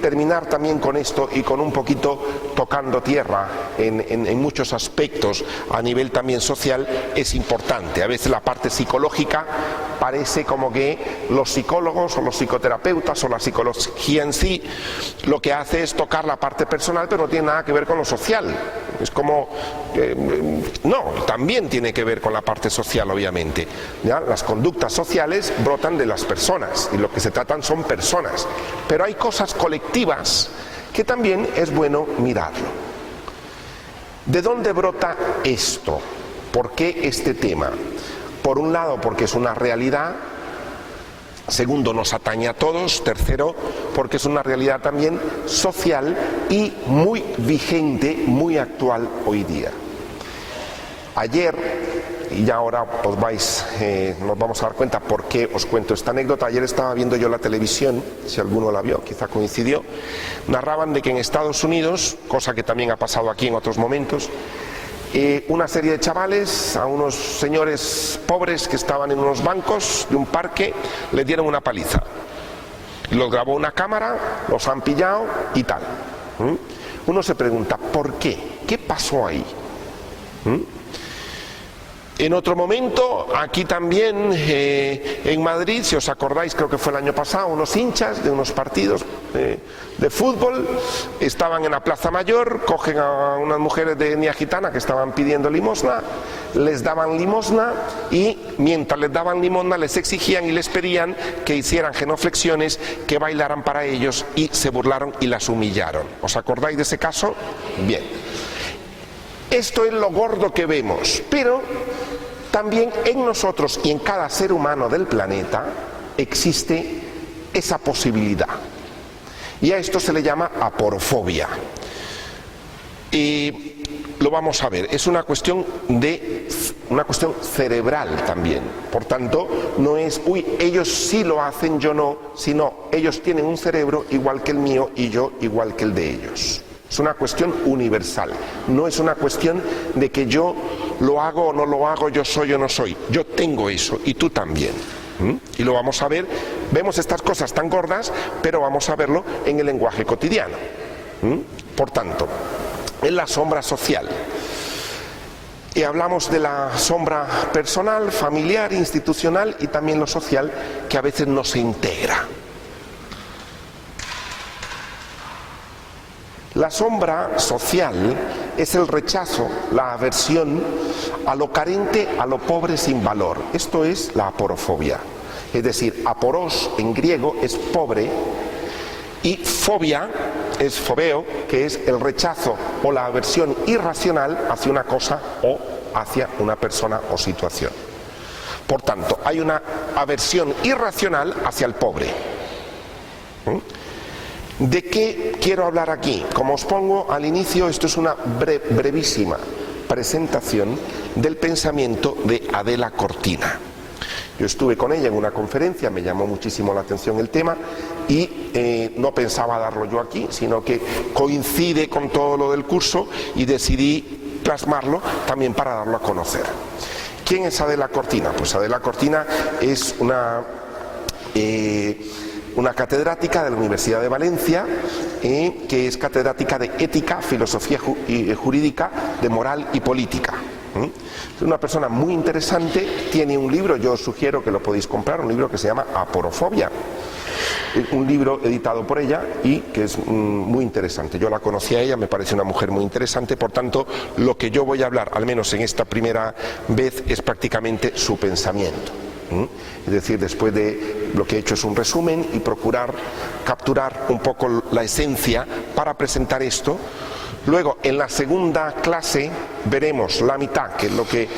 terminar también con esto y con un poquito tocando tierra en muchos aspectos a nivel también social, es importante. A veces la parte psicológica parece como que los psicólogos o los psicoterapeutas o la psicología en sí lo que hace es tocar la parte personal, pero no tiene nada que ver con lo social. Es como no, también tiene que ver con la parte social, obviamente. ¿Ya? Las conductas sociales brotan de las personas y lo que se tratan son personas, pero hay cosas colectivas que también es bueno mirarlo. ¿De dónde brota esto? ¿Por qué este tema? Por un lado, porque es una realidad. Segundo, nos atañe a todos. Tercero, porque es una realidad también social y muy vigente, muy actual hoy día. Ayer, y ya ahora nos vamos a dar cuenta por qué os cuento esta anécdota. Ayer estaba viendo yo la televisión, si alguno la vio, quizá coincidió. Narraban de que en Estados Unidos, cosa que también ha pasado aquí en otros momentos, una serie de chavales, a unos señores pobres que estaban en unos bancos de un parque, les dieron una paliza. Los grabó una cámara, los han pillado y tal. Uno se pregunta, ¿por qué? ¿Qué pasó ahí? En otro momento, aquí también en Madrid, si os acordáis, creo que fue el año pasado, unos hinchas de unos partidos de fútbol estaban en la Plaza Mayor, cogen a unas mujeres de etnia gitana que estaban pidiendo limosna, les daban limosna y mientras les daban limosna les exigían y les pedían que hicieran genuflexiones, que bailaran para ellos y se burlaron y las humillaron. ¿Os acordáis de ese caso? Bien. Esto es lo gordo que vemos, pero también en nosotros y en cada ser humano del planeta existe esa posibilidad. Y a esto se le llama aporofobia. Y lo vamos a ver, es una cuestión cerebral también. Por tanto, no es, uy, ellos sí lo hacen, yo no, sino ellos tienen un cerebro igual que el mío y yo igual que el de ellos. Es una cuestión universal, no es una cuestión de que yo lo hago o no lo hago, yo soy o no soy. Yo tengo eso y tú también. Y lo vamos a ver, vemos estas cosas tan gordas, pero vamos a verlo en el lenguaje cotidiano. Por tanto, en la sombra social. Y hablamos de la sombra personal, familiar, institucional y también lo social, que a veces no se integra. La sombra social es el rechazo, la aversión a lo carente, a lo pobre sin valor. Esto es la aporofobia. Es decir, aporos en griego es pobre y fobia es fobeo, que es el rechazo o la aversión irracional hacia una cosa o hacia una persona o situación. Por tanto, hay una aversión irracional hacia el pobre. ¿De qué quiero hablar aquí? Como os pongo al inicio, esto es una brevísima presentación del pensamiento de Adela Cortina. Yo estuve con ella en una conferencia, me llamó muchísimo la atención el tema y no pensaba darlo yo aquí, sino que coincide con todo lo del curso y decidí plasmarlo también para darlo a conocer. ¿Quién es Adela Cortina? Pues Adela Cortina es una catedrática de la Universidad de Valencia, que es catedrática de Ética, Filosofía Jurídica, de Moral y Política. Es una persona muy interesante, tiene un libro, yo os sugiero que lo podéis comprar, un libro que se llama Aporofobia, un libro editado por ella y que es muy interesante. Yo la conocí a ella, me parece una mujer muy interesante, por tanto, lo que yo voy a hablar, al menos en esta primera vez, es prácticamente su pensamiento. Es decir, después de lo que he hecho es un resumen y procurar capturar un poco la esencia para presentar esto. Luego, en la segunda clase veremos la mitad, que es lo que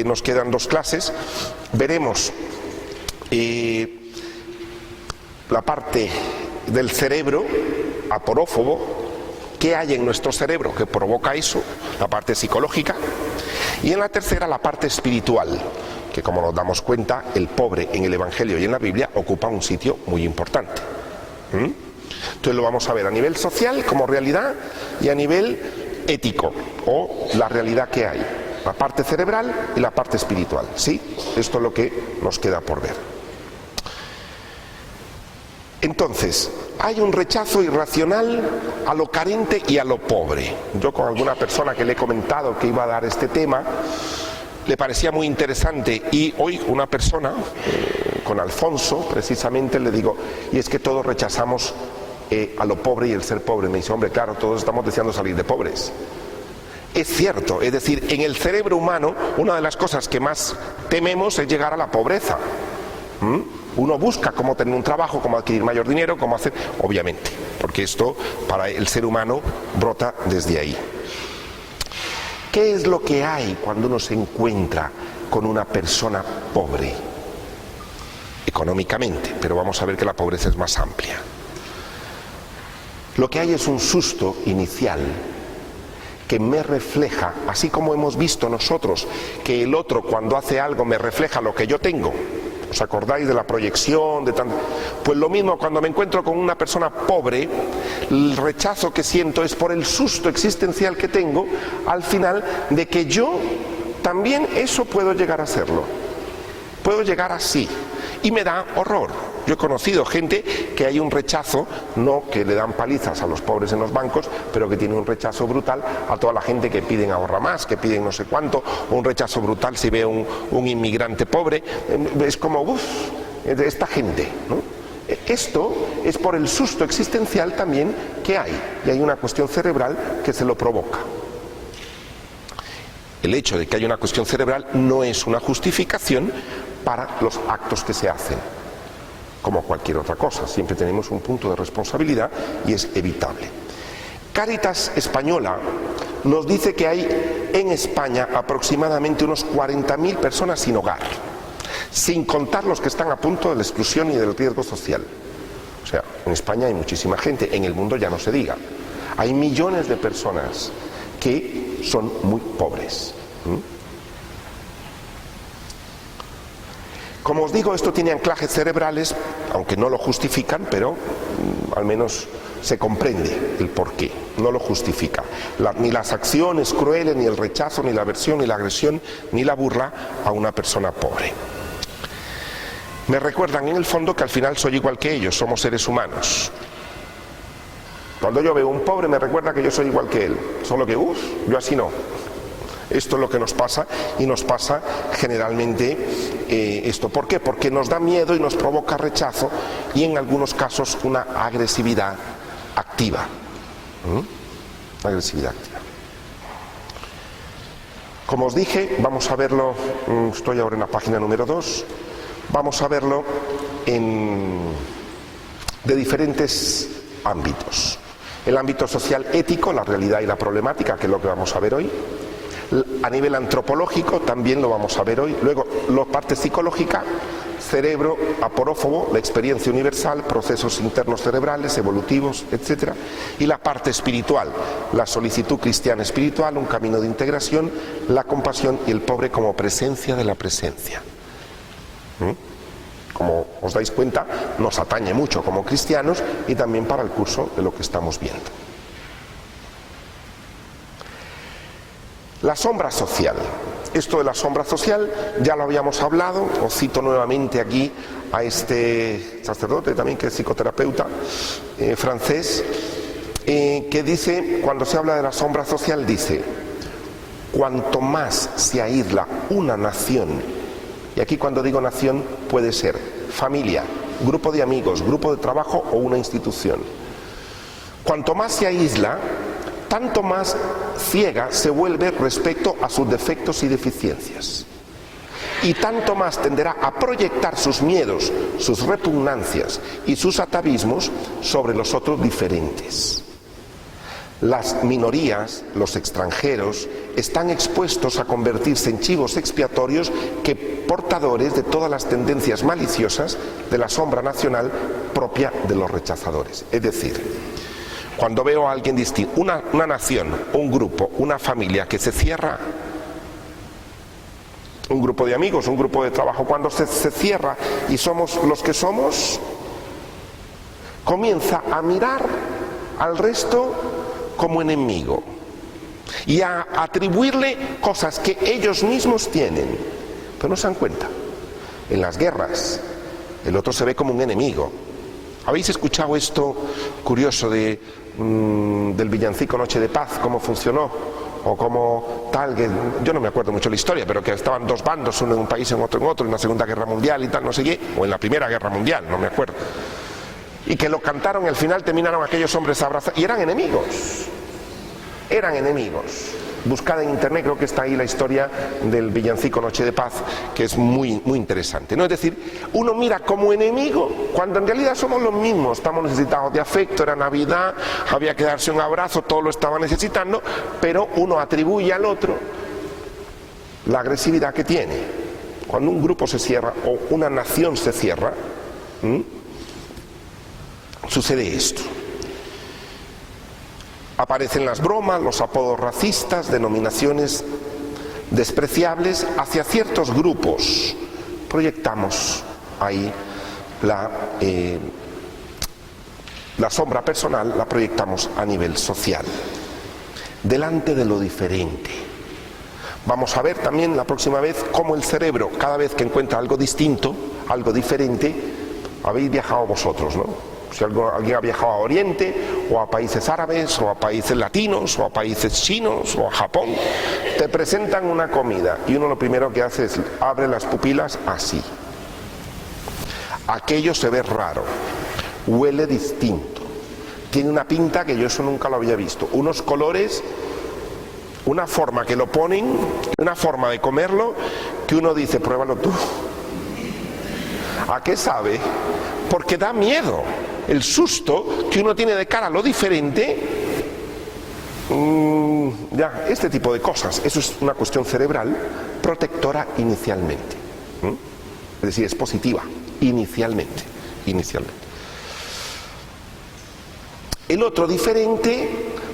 nos quedan dos clases, veremos la parte del cerebro aporófobo, qué hay en nuestro cerebro que provoca eso, la parte psicológica, y en la tercera la parte espiritual, que como nos damos cuenta, el pobre en el Evangelio y en la Biblia ocupa un sitio muy importante. Entonces lo vamos a ver a nivel social como realidad y a nivel ético, o la realidad que hay, la parte cerebral y la parte espiritual. ¿Sí? Esto es lo que nos queda por ver. Entonces, hay un rechazo irracional a lo carente y a lo pobre. Yo con alguna persona que le he comentado que iba a dar este tema, le parecía muy interesante, y hoy una persona, con Alfonso precisamente, le digo, y es que todos rechazamos a lo pobre y el ser pobre. Me dice, hombre, claro, todos estamos deseando salir de pobres. Es cierto, es decir, en el cerebro humano una de las cosas que más tememos es llegar a la pobreza. Uno busca cómo tener un trabajo, cómo adquirir mayor dinero, cómo hacer, obviamente, porque esto para el ser humano brota desde ahí. ¿Qué es lo que hay cuando uno se encuentra con una persona pobre? Económicamente, pero vamos a ver que la pobreza es más amplia. Lo que hay es un susto inicial que me refleja, así como hemos visto nosotros que el otro cuando hace algo me refleja lo que yo tengo. ¿Os acordáis de la proyección? Pues lo mismo cuando me encuentro con una persona pobre, el rechazo que siento es por el susto existencial que tengo al final de que yo también eso puedo llegar a serlo. Puedo llegar así. Y me da horror. Yo he conocido gente que hay un rechazo, no que le dan palizas a los pobres en los bancos, pero que tiene un rechazo brutal a toda la gente que piden ahorra más, que piden no sé cuánto, o un rechazo brutal si ve un inmigrante pobre. Es como, esta gente, ¿no? Esto es por el susto existencial también que hay, y hay una cuestión cerebral que se lo provoca. El hecho de que haya una cuestión cerebral no es una justificación para los actos que se hacen. Como cualquier otra cosa, siempre tenemos un punto de responsabilidad y es evitable. Cáritas Española nos dice que hay en España aproximadamente unos 40.000 personas sin hogar, sin contar los que están a punto de la exclusión y del riesgo social. O sea, en España hay muchísima gente, en el mundo ya no se diga. Hay millones de personas que son muy pobres. Como os digo, esto tiene anclajes cerebrales, aunque no lo justifican, pero al menos se comprende el porqué, no lo justifica. Ni las acciones crueles, ni el rechazo, ni la aversión, ni la agresión, ni la burla a una persona pobre. Me recuerdan en el fondo que al final soy igual que ellos, somos seres humanos. Cuando yo veo a un pobre me recuerda que yo soy igual que él, solo que yo así no. Esto es lo que nos pasa, y nos pasa generalmente esto. ¿Por qué? Porque nos da miedo y nos provoca rechazo, y en algunos casos una agresividad activa. Agresividad activa. Como os dije, vamos a verlo, estoy ahora en la página número 2, vamos a verlo de diferentes ámbitos. El ámbito social ético, la realidad y la problemática, que es lo que vamos a ver hoy. A nivel antropológico también lo vamos a ver hoy. Luego la parte psicológica, cerebro aporófobo, la experiencia universal, procesos internos cerebrales, evolutivos, etc. Y la parte espiritual, la solicitud cristiana espiritual, un camino de integración, la compasión y el pobre como presencia de la presencia. Como os dais cuenta, nos atañe mucho como cristianos y también para el curso de lo que estamos viendo. La sombra social. Esto de la sombra social ya lo habíamos hablado, os cito nuevamente aquí a este sacerdote también que es psicoterapeuta francés, que dice, cuando se habla de la sombra social, dice: cuanto más se aísla una nación, y aquí cuando digo nación puede ser familia, grupo de amigos, grupo de trabajo o una institución, cuanto más se aísla, tanto más ciega se vuelve respecto a sus defectos y deficiencias, y tanto más tenderá a proyectar sus miedos, sus repugnancias y sus atavismos sobre los otros diferentes. Las minorías, los extranjeros, están expuestos a convertirse en chivos expiatorios que portadores de todas las tendencias maliciosas de la sombra nacional propia de los rechazadores. Es decir, cuando veo a alguien distinto, una nación, un grupo, una familia que se cierra, un grupo de amigos, un grupo de trabajo, cuando se cierra y somos los que somos, comienza a mirar al resto como enemigo y a atribuirle cosas que ellos mismos tienen, pero no se dan cuenta. En las guerras, el otro se ve como un enemigo. ¿Habéis escuchado esto curioso del villancico Noche de Paz, cómo funcionó? O como tal, que yo no me acuerdo mucho la historia, pero que estaban dos bandos, uno en un país, en otro, en la Segunda Guerra Mundial y tal, no sé qué, o en la Primera Guerra Mundial, no me acuerdo. Y que lo cantaron y al final terminaron aquellos hombres abrazados, y eran enemigos. Buscad en internet, creo que está ahí la historia del villancico Noche de Paz, que es muy, muy interesante, ¿no? Es decir, uno mira como enemigo cuando en realidad somos los mismos, estamos necesitados de afecto, era Navidad, había que darse un abrazo, todos lo estaban necesitando, pero uno atribuye al otro la agresividad que tiene. Cuando un grupo se cierra o una nación se cierra, sucede esto. Aparecen las bromas, los apodos racistas, denominaciones despreciables hacia ciertos grupos. Proyectamos ahí la sombra personal, la proyectamos a nivel social, delante de lo diferente. Vamos a ver también la próxima vez cómo el cerebro, cada vez que encuentra algo distinto, algo diferente, habéis viajado vosotros, ¿no? Si alguien ha viajado a Oriente, o a países árabes, o a países latinos, o a países chinos, o a Japón, te presentan una comida y uno lo primero que hace es abre las pupilas así. Aquello se ve raro, huele distinto, tiene una pinta que yo eso nunca lo había visto, unos colores, una forma que lo ponen, una forma de comerlo, que uno dice, pruébalo tú. ¿A qué sabe? Porque da miedo. El susto que uno tiene de cara a lo diferente, este tipo de cosas, eso es una cuestión cerebral protectora inicialmente. Es decir, es positiva, inicialmente. El otro diferente,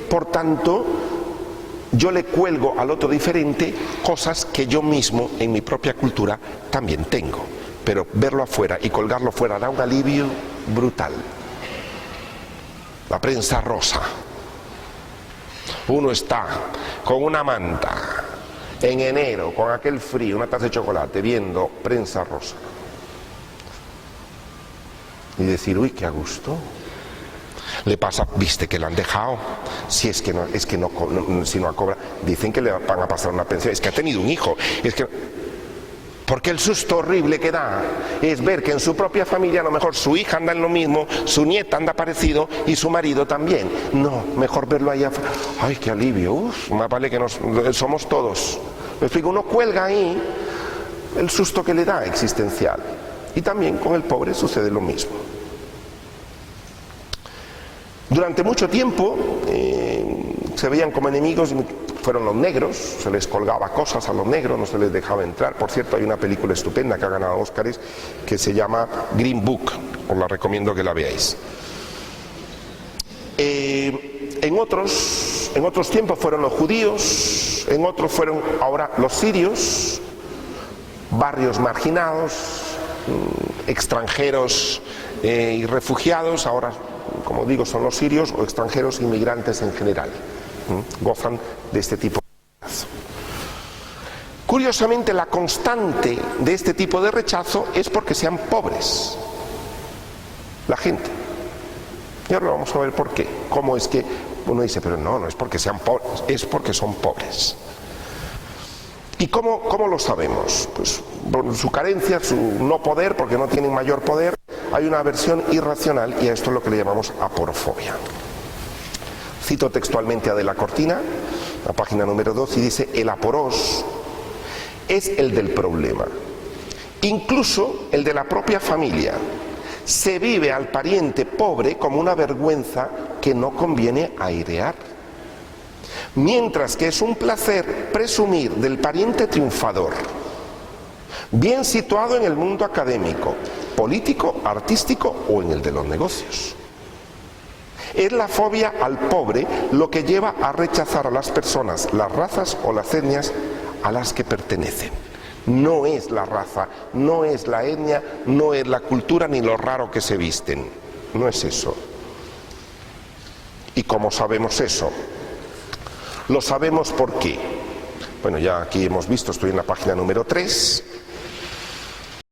por tanto, yo le cuelgo al otro diferente cosas que yo mismo en mi propia cultura también tengo. Pero verlo afuera y colgarlo fuera da un alivio brutal. La prensa rosa. Uno está con una manta en enero, con aquel frío, una taza de chocolate, viendo prensa rosa. Y decir, uy, qué a gusto. Le pasa, viste que le han dejado, si es que no, si no cobra, dicen que le van a pasar una pensión, es que ha tenido un hijo, es que... Porque el susto horrible que da es ver que en su propia familia a lo mejor su hija anda en lo mismo, su nieta anda parecido y su marido también. No, mejor verlo allá afuera. Ay, qué alivio, más vale que somos todos. Me explico, uno cuelga ahí el susto que le da existencial. Y también con el pobre sucede lo mismo. Durante mucho tiempo se veían como enemigos, fueron los negros, se les colgaba cosas a los negros, no se les dejaba entrar. Por cierto, hay una película estupenda que ha ganado Óscares que se llama Green Book, os la recomiendo que la veáis. En otros tiempos fueron los judíos, en otros fueron ahora los sirios, barrios marginados, extranjeros y refugiados, ahora, como digo, son los sirios o extranjeros inmigrantes en general. Gozan de este tipo de rechazo. Curiosamente, la constante de este tipo de rechazo es porque sean pobres la gente. Y ahora vamos a ver por qué. Cómo es que uno dice, pero no es porque sean pobres, es porque son pobres. ¿Y cómo lo sabemos? Pues por su carencia, su no poder, porque no tienen mayor poder, hay una aversión irracional y a esto es lo que le llamamos aporofobia. Cito textualmente a De la Cortina, la página número 2, y dice, el aporós es el del problema, incluso el de la propia familia. Se vive al pariente pobre como una vergüenza que no conviene airear, mientras que es un placer presumir del pariente triunfador, bien situado en el mundo académico, político, artístico o en el de los negocios. Es la fobia al pobre lo que lleva a rechazar a las personas, las razas o las etnias a las que pertenecen. No es la raza, no es la etnia, no es la cultura ni lo raro que se visten. No es eso. ¿Y cómo sabemos eso? Lo sabemos porque, bueno, ya aquí hemos visto, estoy en la página número 3,